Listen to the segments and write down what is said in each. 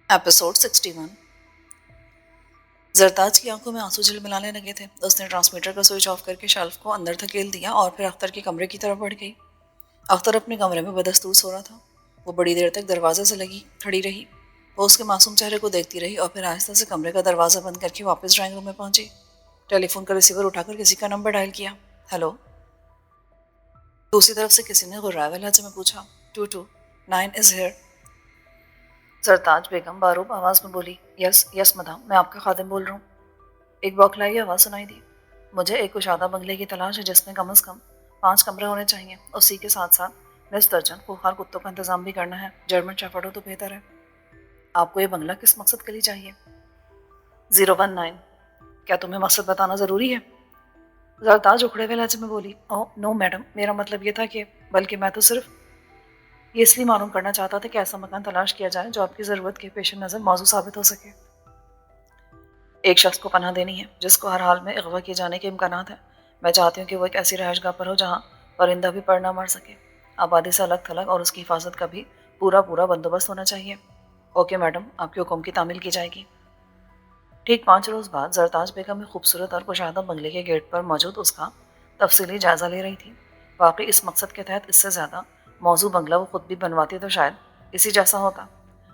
Episode 61۔ Zartaj کی آنکھوں میں آنسو جھلملانے لگے تھے۔ اس نے ٹرانسمیٹر کا سوئچ آف کر کے شیلف کو اندر دھکیل دیا اور پھر اختر کے کمرے کی طرف بڑھ گئی۔ اختر اپنے کمرے میں بدستور سو رہا تھا۔ وہ بڑی دیر تک دروازے سے لگی کھڑی رہی۔ وہ اس کے معصوم چہرے کو دیکھتی رہی اور پھر آہستہ سے کمرے کا دروازہ بند کر کے واپس ڈرائنگ روم میں پہنچی۔ ٹیلی فون کا ریسیور اٹھا کر کسی کا نمبر ڈائل کیا۔ ہیلو۔ دوسری طرف سے کسی نے غرائے لہجے میں پوچھا۔ 229 از ہیئر۔ سرتاج بیگم باروب آواز میں بولی۔ یس یس مدام، میں آپ کا خادم بول رہا ہوں۔ ایک بوکھلائی آواز سنائی دی۔ مجھے ایک کشادہ بنگلے کی تلاش ہے جس میں کم از کم 5 کمرے ہونے چاہیے۔ اسی کے ساتھ ساتھ نصف درجن خوخار کتوں کا انتظام بھی کرنا ہے۔ جرمن شیفرڈ ہو تو بہتر ہے۔ آپ کو یہ بنگلہ کس مقصد کے لیے چاہیے؟ 019۔ کیا تمہیں مقصد بتانا ضروری ہے؟ زرتاج اکھڑے ہوئے لہجے میں بولی۔ اوہ نو میڈم، میرا مطلب یہ تھا کہ بلکہ میں تو صرف یہ اس لیے معلوم کرنا چاہتا تھا کہ ایسا مکان تلاش کیا جائے جو آپ کی ضرورت کے پیش نظر موضوع ثابت ہو سکے۔ ایک شخص کو پناہ دینی ہے جس کو ہر حال میں اغوا کیے جانے کے امکانات ہیں۔ میں چاہتی ہوں کہ وہ ایک ایسی رہائش گاہ پر ہو جہاں پرندہ بھی پڑ نہ مر سکے۔ آبادی سے الگ تھلگ اور اس کی حفاظت کا بھی پورا بندوبست ہونا چاہیے۔ اوکے میڈم، آپ کے حکم کی تعمیل کی جائے گی۔ ٹھیک 5 روز بعد زرتاج بیگم ایک خوبصورت اور کشادہ بنگلے کے گیٹ پر موجود اس کا تفصیلی جائزہ لے رہی تھی۔ واقعی اس مقصد کے تحت اس سے زیادہ موزوں بنگلہ وہ خود بھی بنواتی تو شاید اسی جیسا ہوتا۔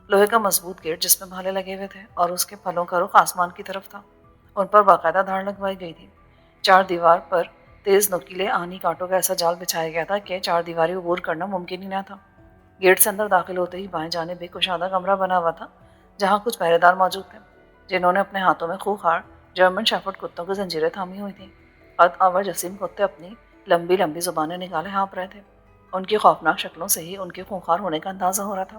لوہے کا مضبوط گیٹ جس میں بھالے لگے ہوئے تھے اور اس کے پھلوں کا رخ آسمان کی طرف تھا۔ ان پر باقاعدہ دھاڑ لگوائی گئی تھی۔ 4 دیوار پر تیز نوکیلے آہنی کانٹوں کا ایسا جال بچھایا گیا تھا کہ 4 دیواری عبور کرنا ممکن ہی نہ تھا۔ گیٹ سے اندر داخل ہوتے ہی بائیں جانب ایک کشادہ کمرہ بنا ہوا تھا جہاں کچھ پہرے دار موجود تھے جنہوں نے اپنے ہاتھوں میں خوخار جرمن شیفرڈ کتوں کی زنجیریں تھامی ہوئی تھیں۔ قد آور جسیم کتے اپنی لمبی زبانیں نکالے ہانپ رہے تھے۔ ان کی خوفناک شکلوں سے ہی ان کے خونخوار ہونے کا اندازہ ہو رہا تھا۔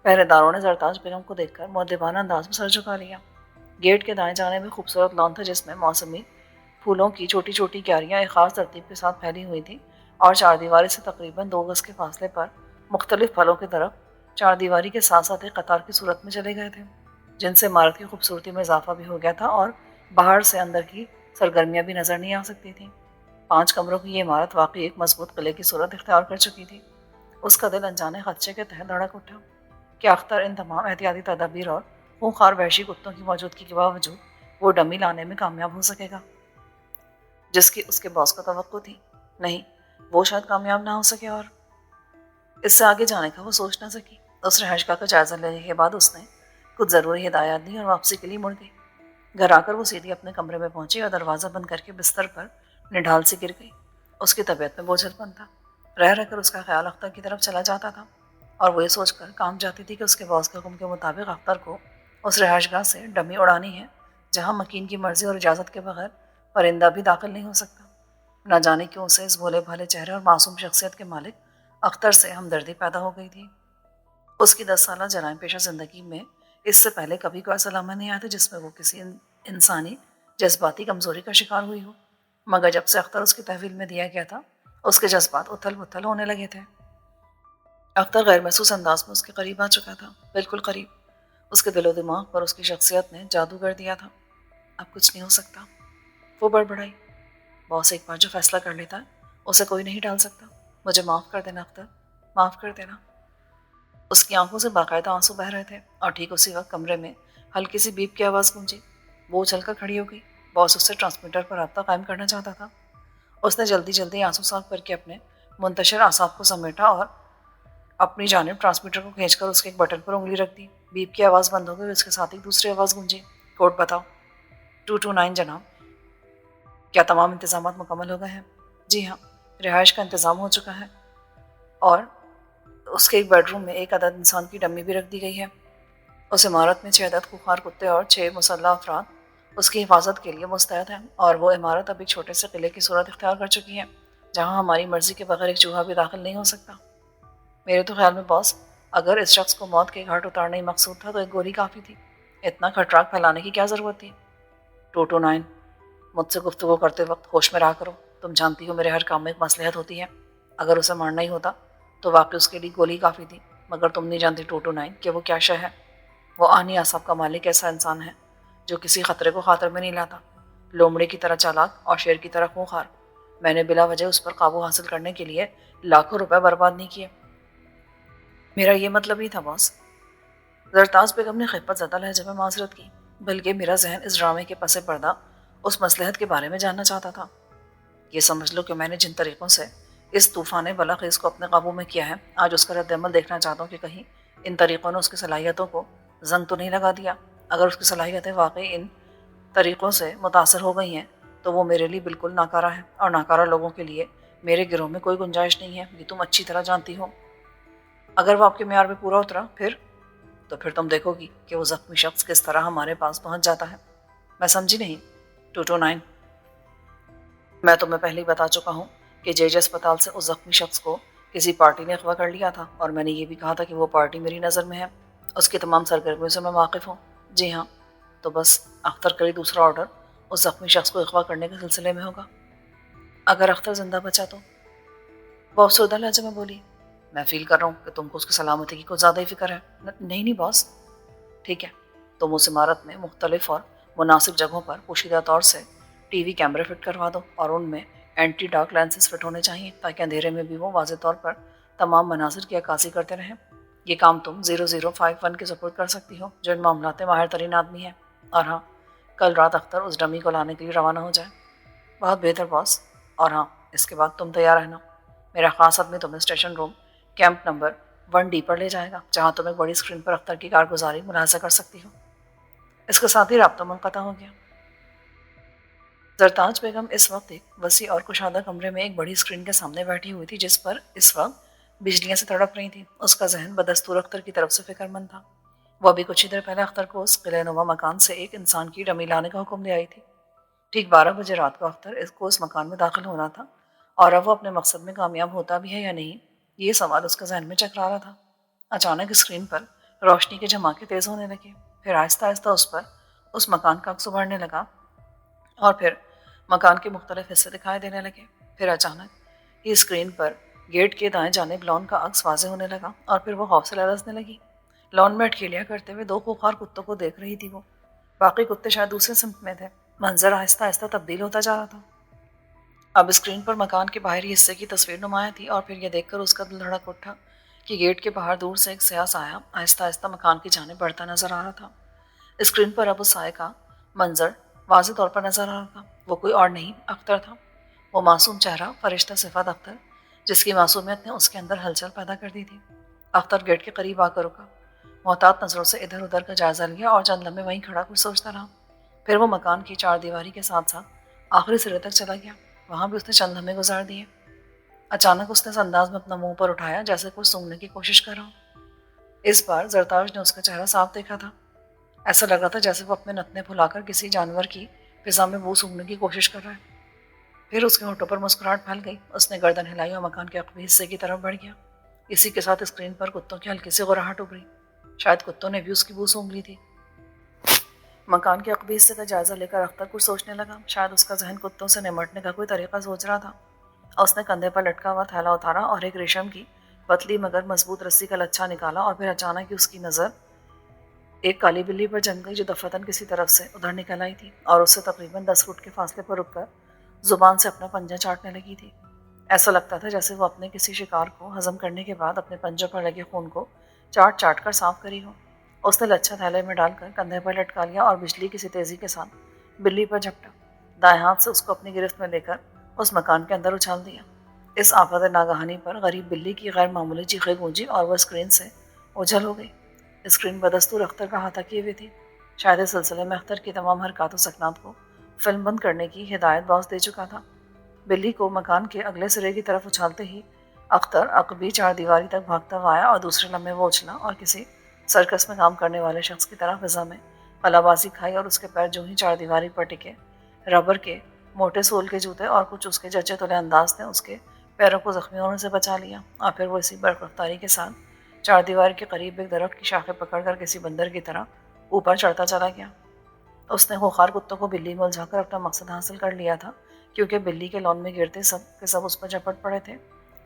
پہرے داروں نے زرتاج بیگم کو دیکھ کر مؤدبانہ انداز میں سر جھکا لیا۔ گیٹ کے دائیں جانب میں خوبصورت لان تھا جس میں موسمی پھولوں کی چھوٹی چھوٹی کیاریاں ایک خاص ترتیب کے ساتھ پھیلی ہوئی تھیں اور 4 دیواری سے تقریباً 2 گز کے فاصلے پر مختلف پھلوں کے درخت 4 دیواری کے ساتھ ساتھ ایک قطار کی صورت میں چلے گئے تھے جن سے عمارت کی خوبصورتی میں اضافہ بھی ہو گیا تھا اور باہر سے اندر کی سرگرمیاں بھی نظر نہیں آ سکتی تھیں۔ 5 کمروں کی یہ عمارت واقعی ایک مضبوط قلعے کی صورت اختیار کر چکی تھی۔ اس کا دل انجانے خدشے کے تحت دھڑک اٹھا کہ اختر ان تمام احتیاطی تدابیر اور خونخوار وحشی کتوں کی موجودگی کے باوجود وہ ڈمی لانے میں کامیاب ہو سکے گا جس کی اس کے باس کو توقع تھی۔ نہیں، وہ شاید کامیاب نہ ہو سکے اور اس سے آگے جانے کا وہ سوچ نہ سکی۔ اس رہائش گاہ کا جائزہ لینے کے بعد اس نے کچھ ضروری ہدایات دی اور واپسی کے لیے مڑ گئی۔ گھر آ کر وہ سیدھی اپنے کمرے میں پہنچی اور دروازہ بند کر کے بستر پر نڈھال سے گر گئی۔ اس کی طبیعت میں بوجھل پن تھا۔ رہ کر اس کا خیال اختر کی طرف چلا جاتا تھا اور وہ یہ سوچ کر کام جاتی تھی کہ اس کے باس کے حکم کے مطابق اختر کو اس رہائش گاہ سے ڈمی اڑانی ہے جہاں مکین کی مرضی اور اجازت کے بغیر پرندہ بھی داخل نہیں ہو سکتا۔ نہ جانے کیوں اسے اس بھولے بھالے چہرے اور معصوم شخصیت کے مالک اختر سے ہمدردی پیدا ہو گئی تھی۔ اس کی 10 سالہ جرائم پیشہ زندگی میں اس سے پہلے کبھی کوئی ایسا لمحہ نہیں آیا تھا جس میں وہ کسی انسانی جذباتی کمزوری کا شکار ہوئی ہو، مگر جب سے اختر اس کی تحویل میں دیا گیا تھا اس کے جذبات اتھل پتھل ہونے لگے تھے۔ اختر غیر محسوس انداز میں اس کے قریب آ چکا تھا، بالکل قریب۔ اس کے دل و دماغ پر اس کی شخصیت نے جادو کر دیا تھا۔ اب کچھ نہیں ہو سکتا، وہ بڑبڑائی۔ باس ایک بار جو فیصلہ کر لیتا ہے اسے کوئی نہیں ٹال سکتا۔ مجھے معاف کر دینا اختر، معاف کر دینا۔ اس کی آنکھوں سے باقاعدہ آنسو بہہ رہے تھے اور ٹھیک اسی وقت کمرے میں ہلکی سی بیپ کی آواز گونجی۔ وہ اچھل کر کھڑی ہو گئی۔ باس اس سے ٹرانسمیٹر پر رابطہ قائم کرنا چاہتا تھا۔ اس نے جلدی آنسو صاف کر کے اپنے منتشر اعصاب کو سمیٹا اور اپنی جانب ٹرانسمیٹر کو کھینچ کر اس کے ایک بٹن پر انگلی رکھ دی۔ بیپ کی آواز بند ہو گئی، اس کے ساتھ ہی دوسری آواز گونجی۔ کوڈ بتاؤ۔ 229 جناب۔ کیا تمام انتظامات مکمل ہو گئے ہیں؟ جی ہاں، رہائش کا انتظام ہو چکا ہے اور اس کے ایک بیڈ روم میں ایک عدد انسان کی ڈمی بھی رکھ دی گئی ہے۔ اس عمارت میں 6 عدد خوخار کتے اور 6 مسلح افراد اس کی حفاظت کے لیے مستعد ہیں اور وہ عمارت اب ایک چھوٹے سے قلعے کی صورت اختیار کر چکی ہے جہاں ہماری مرضی کے بغیر ایک چوہا بھی داخل نہیں ہو سکتا۔ میرے تو خیال میں باس، اگر اس شخص کو موت کے گھاٹ اتارنا ہی مقصود تھا تو ایک گولی کافی تھی۔ اتنا کھٹراک پھیلانے کی کیا ضرورت تھی؟ 229، مجھ سے گفتگو کرتے وقت ہوش میں رہا کرو۔ تم جانتی ہو میرے ہر کام میں ایک مصلحت ہوتی ہے۔ اگر اسے مارنا ہی ہوتا تو واقعی اس کے لیے گولی کافی تھی، مگر تم نہیں جانتی 229 کہ وہ کیا شے ہے۔ وہ آہنی اعصاب کا مالک ایسا انسان ہے جو کسی خطرے کو خاطر میں نہیں لاتا، لومڑے کی طرح چالاک اور شیر کی طرح خونخوار۔ میں نے بلا وجہ اس پر قابو حاصل کرنے کے لیے لاکھوں روپے برباد نہیں کیے۔ میرا یہ مطلب ہی تھا باس۔ زرتاج بیگم نے خفت زدہ لہجے میں معذرت کی، بلکہ میرا ذہن اس ڈرامے کے پس پردہ اس مصلحت کے بارے میں جاننا چاہتا تھا۔ یہ سمجھ لو کہ میں نے جن طریقوں سے اس طوفان بلاخیز کو اپنے قابو میں کیا ہے، آج اس کا رد عمل دیکھنا چاہتا ہوں کہ کہیں ان طریقوں نے اس کی صلاحیتوں کو زنگ تو نہیں لگا دیا۔ اگر اس کی صلاحیتیں واقعی ان طریقوں سے متاثر ہو گئی ہیں تو وہ میرے لیے بالکل ناکارہ ہے، اور ناکارہ لوگوں کے لیے میرے گروہ میں کوئی گنجائش نہیں ہے، یہ تم اچھی طرح جانتی ہو۔ اگر وہ آپ کے معیار میں پورا اترا پھر تم دیکھو گی کہ وہ زخمی شخص کس طرح ہمارے پاس پہنچ جاتا ہے۔ میں سمجھی نہیں۔ 229۔ میں تمہیں پہلے ہی بتا چکا ہوں کہ جے جے اسپتال سے اس زخمی شخص کو کسی پارٹی نے اغوا کر لیا تھا، اور میں نے یہ بھی کہا تھا کہ وہ پارٹی میری نظر میں ہے، اس کی تمام سرگرمیوں سے میں واقف ہوں۔ جی ہاں، تو بس اختر کا دوسرا آرڈر اس زخمی شخص کو اغوا کرنے کے سلسلے میں ہوگا۔ اگر اختر زندہ بچا تو؟ وہ افسردہ لہجے میں بولی۔ میں فیل کر رہا ہوں کہ تم کو اس کی سلامتی کی کچھ زیادہ ہی فکر ہے۔ نہیں باس۔ ٹھیک ہے، تم اس عمارت میں مختلف اور مناسب جگہوں پر پوشیدہ طور سے ٹی وی کیمرے فٹ کروا دو، اور ان میں اینٹی ڈارک لینسز فٹ ہونے چاہیے تاکہ اندھیرے میں بھی وہ واضح طور پر تمام مناظر کی عکاسی کرتے رہیں۔ یہ کام تم 0051 کے سپورٹ کر سکتی ہو، جو ان معاملات میں ماہر ترین آدمی ہے۔ اور ہاں، کل رات اختر اس ڈمی کو لانے کے لیے روانہ ہو جائے۔ بہت بہتر باس۔ اور ہاں، اس کے بعد تم تیار رہنا، میرا خاص آدمی تمہیں اسٹیشن روم کیمپ نمبر 1D پر لے جائے گا، جہاں تم ایک بڑی اسکرین پر اختر کی کارگزاری ملاحظہ کر سکتی ہو۔ اس کے ساتھ ہی رابطہ منقطع ہو گیا۔ زرتاج بیگم اس وقت ایک وسیع اور کشادہ کمرے میں ایک بڑی اسکرین کے سامنے بیٹھی ہوئی تھی، جس پر اس وقت بجلیاں سے تڑپ رہی تھیں۔ اس کا ذہن بدستور اختر کی طرف سے فکر مند تھا۔ وہ ابھی کچھ ہی دیر پہلے اختر کو اس قلعہ نما مکان سے ایک انسان کی ڈمی لانے کا حکم دے آئی تھی۔ ٹھیک 12 بجے رات کو اختر کو اس مکان میں داخل ہونا تھا، اور اب وہ اپنے مقصد میں کامیاب ہوتا بھی ہے یا نہیں، یہ سوال اس کے ذہن میں چکرا رہا تھا۔ اچانک اسکرین پر روشنی کے جھماکے تیز ہونے لگے، پھر آہستہ آہستہ اس پر اس مکان کا عکس ابھرنے لگا، اور پھر مکان کے مختلف حصے دکھائی دینے لگے۔ پھر اچانک ہی اسکرین پر گیٹ کے دائیں جانب لان کا عکس واضح ہونے لگا، اور پھر وہ خوف سے لرزنے لگی۔ لان میں اٹکیلیاں کرتے ہوئے 2 خوخار کتوں کو دیکھ رہی تھی وہ۔ باقی کتے شاید دوسرے سمت میں تھے۔ منظر آہستہ آہستہ تبدیل ہوتا جا رہا تھا۔ اب اسکرین پر مکان کے باہری حصے کی تصویر نمایاں تھی، اور پھر یہ دیکھ کر اس کا دل دھڑک اٹھا کہ گیٹ کے باہر دور سے ایک سیاہ سایہ آہستہ آہستہ مکان کی جانب بڑھتا نظر آ رہا تھا۔ اسکرین پر اب اس سائے کا منظر واضح طور پر نظر آ رہا تھا۔ وہ کوئی اور نہیں، اختر تھا۔ وہ معصوم چہرہ، فرشتہ صفت اختر، جس کی معصومیت نے اس کے اندر ہلچل پیدا کر دی تھی۔ اختر گیٹ کے قریب آ کر رکا، محتاط نظروں سے ادھر ادھر کا جائزہ لیا، اور چند لمحے وہیں کھڑا کچھ سوچتا رہا۔ پھر وہ مکان کی 4 دیواری کے ساتھ ساتھ آخری سرے تک چلا گیا۔ وہاں بھی اس نے چند لمحے گزار دیے۔ اچانک اس نے اس انداز میں اپنا منہ پر اٹھایا جیسے کچھ سونگھنے کی کوشش کر رہا ہو۔ اس بار زرتاج نے اس کا چہرہ صاف دیکھا تھا۔ ایسا لگ رہا تھا جیسے وہ اپنے نتنے پھلا کر کسی جانور کی فضا میں بو سونگھنے کی کوشش کر رہا ہے۔ پھر اس کے ہونٹوں پر مسکراہٹ پھیل گئی۔ اس نے گردن ہلائی اور مکان کے عقبی حصے کی طرف بڑھ گیا۔ اسی کے ساتھ اسکرین پر کتوں کی ہلکی سی غراہٹ ابھری۔ شاید کتوں نے بھی اس کی بو سونگھ لی تھی۔ مکان کے عقبی حصے کا جائزہ لے کر اختر کچھ سوچنے لگا۔ شاید اس کا ذہن کتوں سے نمٹنے کا کوئی طریقہ سوچ رہا تھا۔ اس نے کندھے پر لٹکا ہوا تھیلا اتارا اور ایک ریشم کی پتلی مگر مضبوط رسی کا لچھا نکالا، اور پھر اچانک ہی اس کی نظر ایک کالی بلی پر جم گئی جو دفعتاً کسی طرف سے ادھر نکل آئی تھی، اور اس سے تقریباً 10 فٹ کے فاصلے پر رک کر زبان سے اپنا پنجہ چاٹنے لگی تھی۔ ایسا لگتا تھا جیسے وہ اپنے کسی شکار کو ہضم کرنے کے بعد اپنے پنجوں پر لگے خون کو چاٹ چاٹ کر صاف کری ہو۔ اس نے لچھا تھیلے میں ڈال کر کندھے پر لٹکا لیا اور بجلی کسی تیزی کے ساتھ بلی پر جھپٹا۔ دائیں ہاتھ سے اس کو اپنی گرفت میں لے کر اس مکان کے اندر اچھال دیا۔ اس آفت ناگہانی پر غریب بلی کی غیر معمولی چیخیں گونجی اور وہ اسکرین سے اوجھل ہو گئی۔ اسکرین بدستور اختر کا احاطہ کیے ہوئے تھی۔ شاید اس سلسلے میں اختر کی تمام حرکات و سکنات کو فلم بند کرنے کی ہدایت باز دے چکا تھا۔ بلی کو مکان کے اگلے سرے کی طرف اچھالتے ہی اختر عقبی 4 دیواری تک بھاگتا ہوا آیا، اور دوسرے لمحے وہ اچھلا اور کسی سرکس میں کام کرنے والے شخص کی طرح فضا میں پلا بازی کھائی، اور اس کے پیر جو ہی 4 دیواری پر ٹکے، ربر کے موٹے سول کے جوتے اور کچھ اس کے جچے تلے انداز نے اس کے پیروں کو زخمی ہونے سے بچا لیا، اور پھر وہ اسی برق رفتاری کے ساتھ 4 دیواری کے قریب ایک درخت کی شاخیں پکڑ کر کسی بندر کی طرح اوپر چڑھتا چلا گیا۔ اس نے خوخار کتوں کو بلی میں الجھا کر اپنا مقصد حاصل کر لیا تھا، کیونکہ بلی کے لون میں گرتے سب کے سب اس پر جھپٹ پڑے تھے،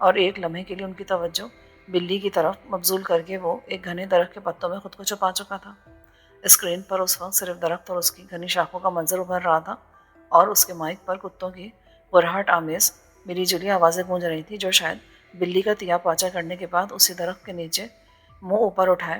اور ایک لمحے کے لیے ان کی توجہ بلی کی طرف مبذول کر کے وہ ایک گھنے درخت کے پتوں میں خود کو چھپا چکا تھا۔ اسکرین پر اس وقت صرف درخت اور اس کی گھنی شاخوں کا منظر ابھر رہا تھا، اور اس کے مائک پر کتوں کی غراہٹ آمیز ملی جلی آوازیں گونج رہی تھی، جو شاید بلی کا تیا پاچا کرنے کے بعد اسی درخت کے نیچے منہ اوپر اٹھائے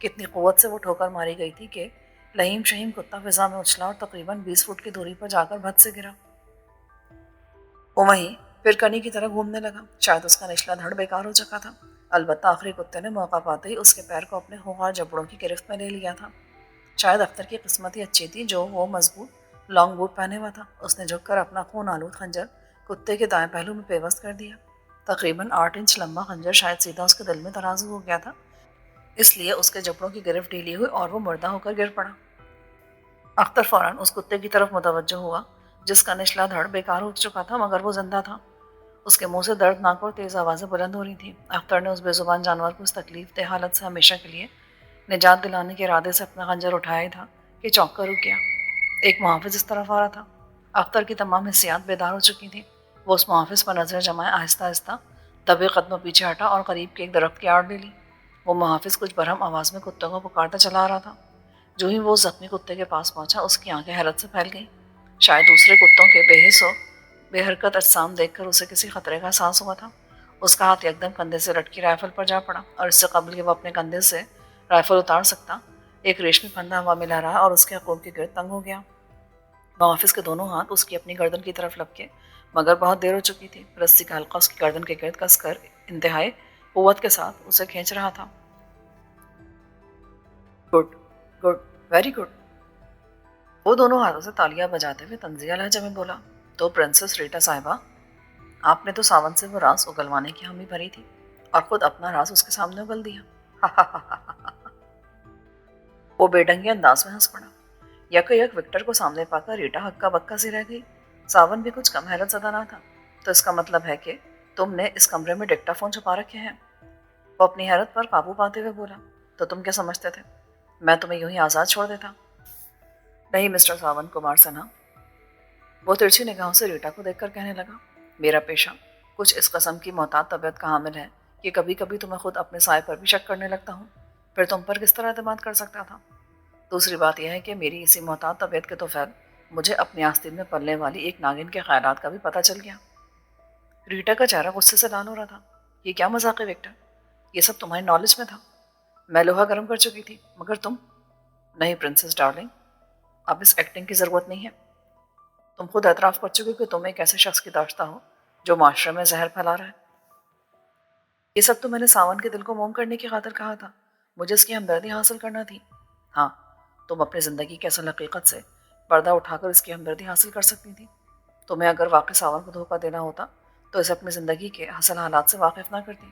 کتنی قوت سے وہ ٹھوکر ماری گئی تھی کہ لہیم شہیم کتا فضا میں اچھلا اور تقریباً 20 فٹ کی دوری پر جا کر بھت سے گرا۔ وہ وہیں پھر کنی کی طرح گھومنے لگا۔ شاید اس کا نچلا دھڑ بیکار ہو چکا تھا، البتہ آخری کتے نے موقع پاتے ہی اس کے پیر کو اپنے خونخوار جبڑوں کی گرفت میں لے لیا تھا۔ شاید اختر کی قسمت ہی اچھی تھی جو وہ مضبوط لانگ بوٹ پہنے ہوا تھا۔ اس نے جھک کر اپنا خون آلود خنجر کتے کے دائیں پہلو میں پیوست کر دیا۔ تقریباً 8 انچ لمبا خنجر شاید سیدھا اس کے دل میں ترازو ہو گیا تھا، اس لیے اس کے جبڑوں کی گرفت ڈھیلی ہوئی اور وہ مردہ ہو کر گر پڑا۔ اختر فوراً اس کتے کی طرف متوجہ ہوا جس کا نچلا دھڑ بیکار ہو چکا تھا مگر وہ زندہ تھا۔ اس کے منہ سے دردناک اور تیز آوازیں بلند ہو رہی تھیں۔ اختر نے اس بے زبان جانور کو اس تکلیف دہ حالت سے ہمیشہ کے لیے نجات دلانے کے ارادے سے اپنا خنجر اٹھایا ہی تھا کہ چونک کر رک گیا۔ ایک محافظ اس طرف آ رہا تھا۔ اختر کی تمام حسیات بیدار ہو چکی تھیں۔ وہ اس محافظ پر نظر جمائے آہستہ آہستہ دبے قدموں پیچھے ہٹا اور قریب کے ایک درخت کی آڑ لے لی۔ وہ محافظ کچھ برہم آواز میں کتوں کو پکارتا چلا آ رہا تھا۔ جو ہی وہ زخمی کتے کے پاس پہنچا اس کی آنکھیں حیرت سے پھیل گئیں۔ شاید دوسرے کتوں کے بے حس و بے حرکت اجسام دیکھ کر اسے کسی خطرے کا احساس ہوا تھا۔ اس کا ہاتھ یکدم کندھے سے لٹکی رائفل پر جا پڑا اور اس سے قبل کہ وہ اپنے کندھے سے رائفل اتار سکتا، ایک ریشمی پھندا ہوا میں لہرایا اور اس کے حقوق کے گرد تنگ ہو گیا۔ محافظ کے دونوں ہاتھ اس کی اپنی گردن کی طرف لپکے مگر بہت دیر ہو چکی تھی۔ رسی کا حلقہ اس کی گردن کے گرد کس کر انتہائی قوت کے ساتھ اسے کھینچ رہا تھا۔ گڈ گڈ ویری گڈ، وہ دونوں ہاتھوں سے تالیاں بجاتے ہوئے طنزیہ لہجے میں بولا۔ تو پرنسس ریٹا صاحبہ، آپ نے تو ساون سے وہ راز اگلوانے کی حامی بھری تھی اور خود اپنا راز اس کے سامنے اگل دیا۔ وہ بے ڈنگے انداز میں ہنس پڑا۔ یک وکٹر کو سامنے پا کر ریٹا ہکا بکا سی رہ گئی۔ ساون بھی کچھ کم حیرت زدہ نہ تھا۔ تو اس کا مطلب ہے کہ تم نے اس کمرے میں ڈکٹا فون چھپا رکھے ہیں؟ وہ اپنی حیرت پر قابو پاتے ہوئے بولا۔ تو تم کیا سمجھتے تھے میں تمہیں یوں ہی آزاد چھوڑ دیتا؟ نہیں مسٹر ساون کمار سنہا، وہ ترچھی نگاہوں سے ریٹا کو دیکھ کر کہنے لگا، میرا پیشہ کچھ اس قسم کی محتاط طبیعت کا حامل ہے کہ کبھی کبھی تمہیں خود اپنے سائے پر بھی شک کرنے لگتا ہوں، پھر تم پر کس طرح اعتماد کر سکتا تھا؟ دوسری بات یہ ہے کہ میری اسی محتاط طبیعت کے توفیل مجھے اپنی آستین میں پلنے والی ایک ناگن کے خیالات کا بھی پتہ چل گیا۔ ریٹا کا چہرہ غصے سے لال ہو رہا تھا۔ یہ کیا مذاق ہے وکٹر؟ یہ سب تمہاری نالج میں تھا؟ میں لوہا گرم کر چکی تھی مگر تم… نہیں پرنسس ڈارلنگ، اب اس ایکٹنگ کی ضرورت نہیں ہے۔ تم خود اعتراف کر چکے کہ تم ایک ایسے شخص کی داشتہ ہو جو معاشرے میں زہر پھیلا رہا ہے۔ یہ سب تو میں نے ساون کے دل کو موم کرنے کی خاطر کہا تھا، مجھے اس کی ہمدردی حاصل کرنا تھی۔ ہاں، تم اپنی زندگی کی اصل حقیقت سے پردہ اٹھا کر اس کی ہمدردی حاصل کر سکتی تھی۔ تمہیں اگر واقعی ساون کو دھوکہ دینا ہوتا تو اسے اپنی زندگی کے حاصل حالات سے واقف نہ کرتی،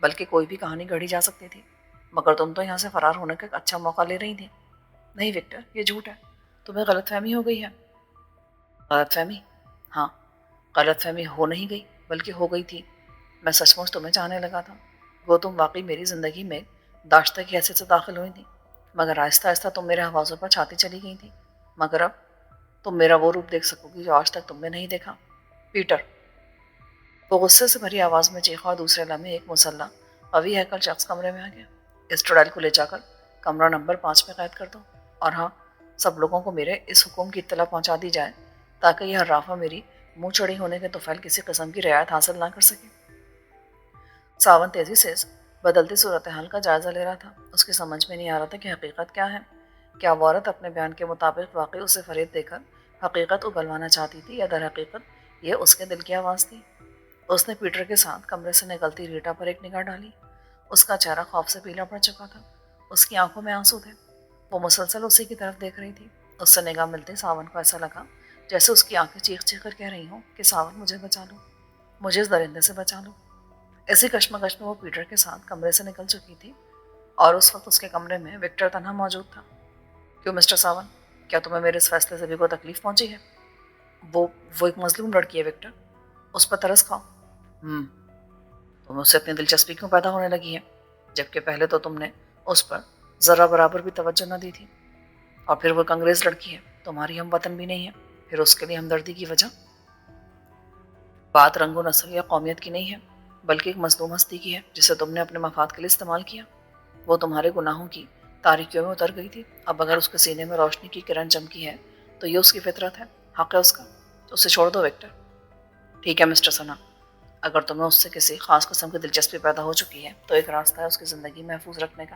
بلکہ کوئی بھی کہانی گھڑی جا سکتی تھی، مگر تم تو یہاں سے فرار ہونے کا ایک اچھا موقع لے رہی تھی۔ نہیں وکٹر، یہ جھوٹ ہے، تمہیں غلط فہمی ہو گئی ہے۔ غلط فہمی؟ ہاں، غلط فہمی ہو نہیں گئی بلکہ ہو گئی تھی۔ میں سچ مچ تمہیں چاہنے لگا تھا، وہ تم واقعی میری زندگی میں داشتہ کی حیثیت سے داخل ہوئی تھی، مگر آہستہ آہستہ تم میرے حواسوں پر چھاتی چلی گئی تھی، مگر اب تم میرا وہ روپ دیکھ سکو گی جو آج تک تم نے نہیں دیکھا۔ پیٹر، وہ غصے سے بھری آواز میں چیخا اور دوسرے لمحے ایک مسلح قوی ہیکل شخص کمرے میں آ گیا۔ اس ٹوڈیل کو لے جا کر کمرہ نمبر 5 میں قید کر دو، اور ہاں، سب لوگوں کو میرے اس حکم کی اطلاع پہنچا دی جائے تاکہ یہ حرافہ میری منہ چڑی ہونے کے توفیل کسی قسم کی رعایت حاصل نہ کر سکے۔ ساون تیزی سے بدلتی صورتحال کا جائزہ لے رہا تھا۔ اس کی سمجھ میں نہیں آ رہا تھا کہ حقیقت کیا ہے۔ کیا وہ عورت اپنے بیان کے مطابق واقعی اسے فریب دے کر حقیقت اگلوانا چاہتی تھی یا در حقیقت یہ اس کے دل کی آواز تھی؟ اس نے پیٹر کے ساتھ کمرے سے نکلتی ریٹا پر ایک نگاہ ڈالی۔ اس کا چہرہ خوف سے پیلا پڑ چکا تھا، اس کی آنکھوں میں آنسو تھے، وہ مسلسل اسی کی طرف دیکھ رہی تھی۔ اس سے نگاہ ملتے ساون کو ایسا لگا جیسے اس کی آنکھیں چیخ چیخ کر کہہ رہی ہوں کہ ساون مجھے بچا لو، مجھے اس درندے سے بچا لو۔ اسی کشمکش میں وہ پیٹر کے ساتھ کمرے سے نکل چکی تھی اور اس وقت اس کے کمرے میں وکٹر تنہا موجود تھا۔ کیوں مسٹر ساون، کیا تمہیں میرے اس فیصلے سے بھی کوئی تکلیف پہنچی ہے؟ وہ ایک مظلوم لڑکی ہے وکٹر، اس پر ترس کھاؤ۔ تمہیں اس سے اپنی دلچسپی کیوں پیدا ہونے لگی ہے، جبکہ پہلے تو تم نے اس پر ذرا برابر بھی توجہ نہ دی تھی؟ اور پھر وہ ایک انگریز لڑکی ہے، تمہاری ہم وطن بھی نہیں ہے، پھر اس کے لیے ہمدردی کی وجہ؟ بات رنگ و نسل یا قومیت کی نہیں ہے، بلکہ ایک مظلوم ہستی کی ہے جسے تم نے اپنے مفاد کے لیے استعمال کیا۔ وہ تمہارے گناہوں کی تاریکیوں میں اتر گئی تھی، اب اگر اس کے سینے میں روشنی کی کرن چمکی ہے تو یہ اس کی فطرت ہے، حق ہے اس کا، تو اسے چھوڑ دو وکٹر۔ ٹھیک ہے مسٹر سنا، اگر تمہیں اس سے کسی خاص قسم کی دلچسپی پیدا ہو چکی ہے تو ایک راستہ ہے اس کی زندگی محفوظ رکھنے کا۔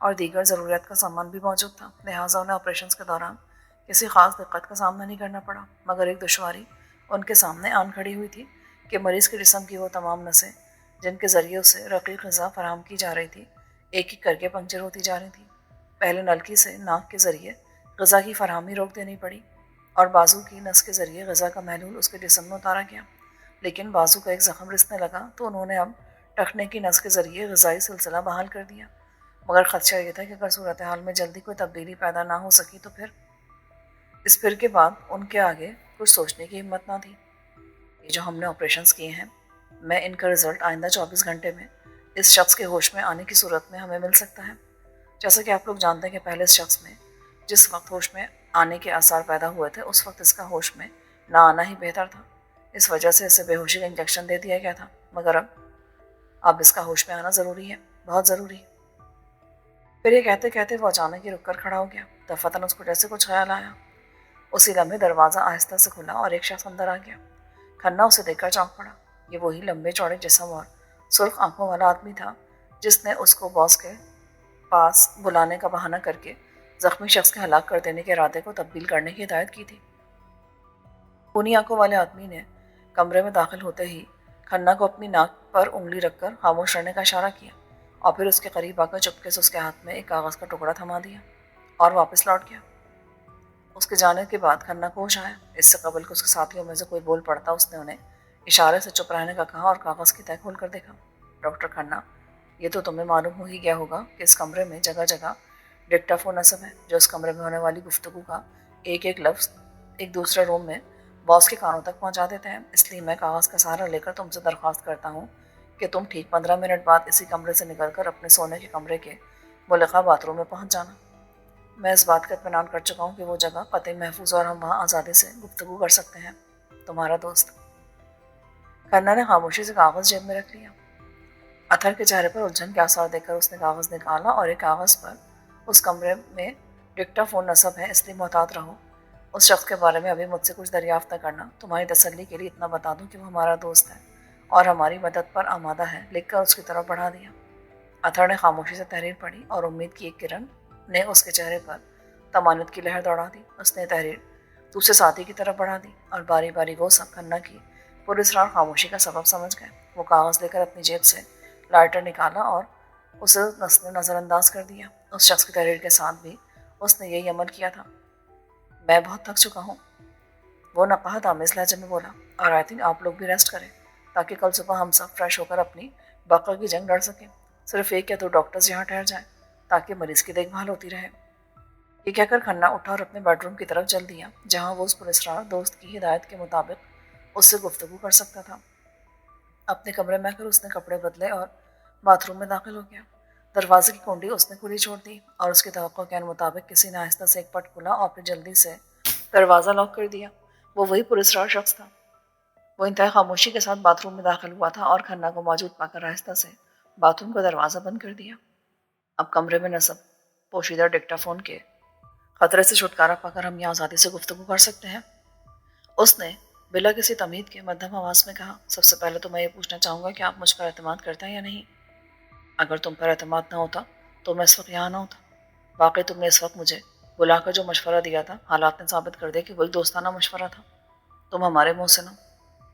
اور دیگر ضروریات کا سامان بھی موجود تھا، لہٰذا انہیں آپریشن کے دوران کسی خاص دقت کا سامنا نہیں کرنا پڑا، مگر ایک دشواری ان کے سامنے آن کھڑی ہوئی تھی کہ مریض کے جسم کی وہ تمام نسیں جن کے ذریعے اسے رقیق غذا فراہم کی جا رہی تھی ایک ایک کر کے پنکچر ہوتی جا رہی تھی۔ پہلے نلکی سے ناک کے ذریعے غذا کی فراہمی روک دینی پڑی اور بازو کی نس کے ذریعے غذا کا محلول اس کے جسم میں اتارا گیا، لیکن بازو کا ایک زخم رسنے لگا تو انہوں نے اب ٹخنے کی نس کے ذریعے غذائی سلسلہ بحال کر دیا، مگر خدشہ یہ تھا کہ اگر صورتحال میں جلدی کوئی تبدیلی پیدا نہ ہو سکی تو پھر اس پھر کے بعد ان کے آگے کچھ سوچنے کی ہمت نہ تھی۔ یہ جو ہم نے آپریشنز کیے ہیں، میں ان کا رزلٹ آئندہ 24 گھنٹے میں اس شخص کے ہوش میں آنے کی صورت میں ہمیں مل سکتا ہے۔ جیسا کہ آپ لوگ جانتے ہیں کہ پہلے اس شخص میں جس وقت ہوش میں آنے کے آثار پیدا ہوئے تھے اس وقت اس کا ہوش میں نہ آنا ہی بہتر تھا، اس وجہ سے اسے بے ہوشی کا انجیکشن دے دیا گیا تھا، مگر اب اس کا ہوش میں آنا ضروری ہے، بہت ضروری ہے۔ پھر یہ کہتے کہتے وہ اچانک ہی رک کر کھڑا ہو گیا، دفعتاً اس کو جیسے کچھ خیال آیا۔ اسی لمحے دروازہ آہستہ سے کھلا اور ایک شخص اندر آ گیا۔ کھنہ اسے دیکھ کر چونک پڑا۔ یہ وہی لمبے چوڑے جسم اور سرخ آنکھوں والا آدمی تھا جس نے اس کو باس کے پاس بلانے کا بہانہ کر کے زخمی شخص کے ہلاک کر دینے کے ارادے کو تبدیل کرنے کی ہدایت کی تھی۔ خونی آنکھوں والے آدمی نے کمرے میں داخل ہوتے ہی کھنہ کو اپنی ناک پر انگلی رکھ کر خاموش رہنے کا اشارہ کیا اور پھر اس کے قریب آ کر چپکے سے اس کے ہاتھ میں ایک کاغذ کا ٹکڑا تھما دیا اور واپس لوٹ گیا۔ اس کے جانے کے بعد کھنہ کو ہوش آیا۔ اس سے قبل کہ اس کے ساتھیوں میں سے کوئی بول پڑتا اس نے انہیں اشارے سے چپ رہنے کا کہا اور کاغذ کی تہہ کھول کر دیکھا۔ ڈاکٹر کھنہ، یہ تو تمہیں معلوم ہو ہی گیا ہوگا کہ اس کمرے میں جگہ جگہ ڈکٹا فون نصب ہے جو اس کمرے میں ہونے والی گفتگو کا ایک ایک لفظ ایک دوسرے روم میں باس کے کانوں تک پہنچا دیتے ہیں، اس لیے میں کاغذ کا سہارا لے کر تم سے درخواست کرتا ہوں کہ تم ٹھیک 15 منٹ بعد اسی کمرے سے نکل کر اپنے سونے کے کمرے کے ملحقہ باتھ روم میں پہنچ جانا۔ میں اس بات کا اطمینان کر چکا ہوں کہ وہ جگہ قطعی محفوظ اور ہم وہاں آزادی سے گفتگو کر سکتے ہیں۔ تمہارا دوست۔ کھنہ نے خاموشی سے کاغذ جیب میں رکھ لیا۔ اتھر کے چہرے پر الجھن کے آثار دیکھ کر اس نے کاغذ نکالا اور ایک کاغذ پر اس کمرے میں ڈکٹا فون نصب ہے، اس لیے محتاط رہو۔ اس شخص کے بارے میں ابھی مجھ سے کچھ دریافت نہ کرنا، تمہاری تسلی کے لیے اتنا بتا دوں کہ وہ ہمارا دوست ہے اور ہماری مدد پر آمادہ ہے، لکھ کر اس کی طرف بڑھا دیا۔ اتھر نے خاموشی سے تحریر پڑھی اور امید کی ایک کرن نے اس کے چہرے پر طمانت کی لہر دوڑا دی۔ اس نے تحریر دوسرے ساتھی کی طرف بڑھا دی اور باری باری وہ سب کھنہ کی پراسرار خاموشی کا سبب سمجھ گئے۔ وہ کاغذ لے کر اپنی جیب سے لائٹر نکالا اور اسے نظر انداز کر دیا۔ اس شخص کی تحریر کے ساتھ بھی اس نے یہی عمل کیا تھا۔ میں بہت تھک چکا ہوں، وہ نقاہت آمیز لہجے میں بولا، اور آئی تھنک آپ لوگ بھی ریسٹ کریں تاکہ کل صبح ہم سب فریش ہو کر اپنی بقا کی جنگ لڑ سکیں۔ صرف ایک یا دو ڈاکٹرز یہاں ٹھہر جائیں تاکہ مریض کی دیکھ بھال ہوتی رہے۔ یہ کہہ کر کھنہ اٹھا اور اپنے بیڈ روم کی طرف چل دیا جہاں وہ اس پراسرار دوست کی ہدایت کے مطابق اس سے گفتگو کر سکتا تھا۔ اپنے کمرے میں کر اس نے کپڑے بدلے اور باتھ روم میں داخل ہو گیا۔ دروازے کی کنڈی اس نے کھلی چھوڑ دی اور اس کی توقع کے مطابق کسی نے آہستہ سے ایک پٹ کھولا اور پھر جلدی سے دروازہ لاک کر دیا۔ وہ وہی پراسرار شخص تھا۔ وہ انتہائی خاموشی کے ساتھ باتھ روم میں داخل ہوا تھا اور کھنہ کو موجود پا کر آہستہ سے باتھ روم کا دروازہ بند کر دیا۔ اب کمرے میں نصب پوشیدہ ڈکٹا فون کے خطرے سے چھٹکارا پا کر ہم یہاں آزادی سے گفتگو کر سکتے ہیں، اس نے بلا کسی تمہید کے مدھم آواز میں کہا۔ سب سے پہلے تو میں یہ پوچھنا چاہوں گا کہ آپ مجھ پر اعتماد کرتے ہیں یا نہیں؟ اگر تم پر اعتماد نہ ہوتا تو میں اس وقت یہاں نہ ہوتا۔ واقعی تم نے اس وقت مجھے بلا کر جو مشورہ دیا تھا حالات نے ثابت کر دیا کہ وہی دوستانہ مشورہ تھا۔ تم ہمارے منہ سے نہ،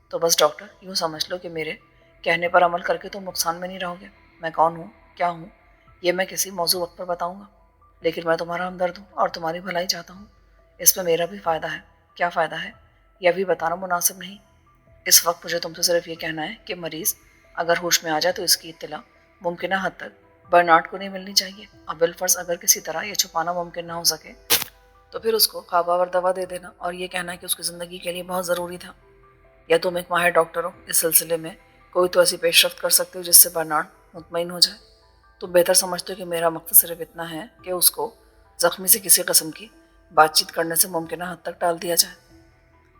تو بس ڈاکٹر یوں سمجھ لو کہ میرے کہنے پر عمل کر کے تم نقصان میں نہیں رہو گے۔ میں کون ہوں، کیا ہوں، یہ میں کسی موضوع وقت پر بتاؤں گا، لیکن میں تمہارا ہمدرد ہوں اور تمہاری بھلائی چاہتا ہوں۔ اس میں میرا بھی فائدہ ہے۔ کیا فائدہ ہے یہ ابھی بتانا مناسب نہیں۔ اس وقت مجھے تم سے صرف یہ کہنا ہے کہ مریض اگر ہوش میں آ جائے تو اس کی اطلاع ممکنہ حد تک برنارڈ کو نہیں ملنی چاہیے، اور بالفرض اگر کسی طرح یہ چھپانا ممکن نہ ہو سکے تو پھر اس کو خواب آور دوا دے دینا اور یہ کہنا کہ اس کی زندگی کے لیے بہت ضروری تھا۔ یا تم ایک ماہر ڈاکٹر ہو، اس سلسلے میں کوئی تو ایسی پیش رفت کر سکتے ہو جس سے برنارڈ مطمئن ہو جائے۔ تم بہتر سمجھتے ہو کہ میرا مقصد صرف اتنا ہے کہ اس کو زخمی سے کسی قسم کی بات چیت کرنے سے ممکنہ حد تک ٹال دیا جائے۔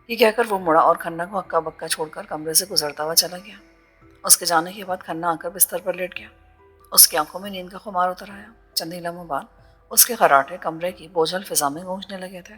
یہ کہہ کر وہ مڑا اور کھنہ کو ہکا بکا چھوڑ کر کمرے سے گزرتا ہوا چلا گیا۔ اس کے جانے کے بعد کھنہ آ کر بستر پر لیٹ گیا۔ اس کی آنکھوں میں نیند کا خمار اتر آیا۔ چند ہی لمحوں بعد اس کے خراٹے کمرے کی بوجھل فضا میں گونجنے لگے تھے۔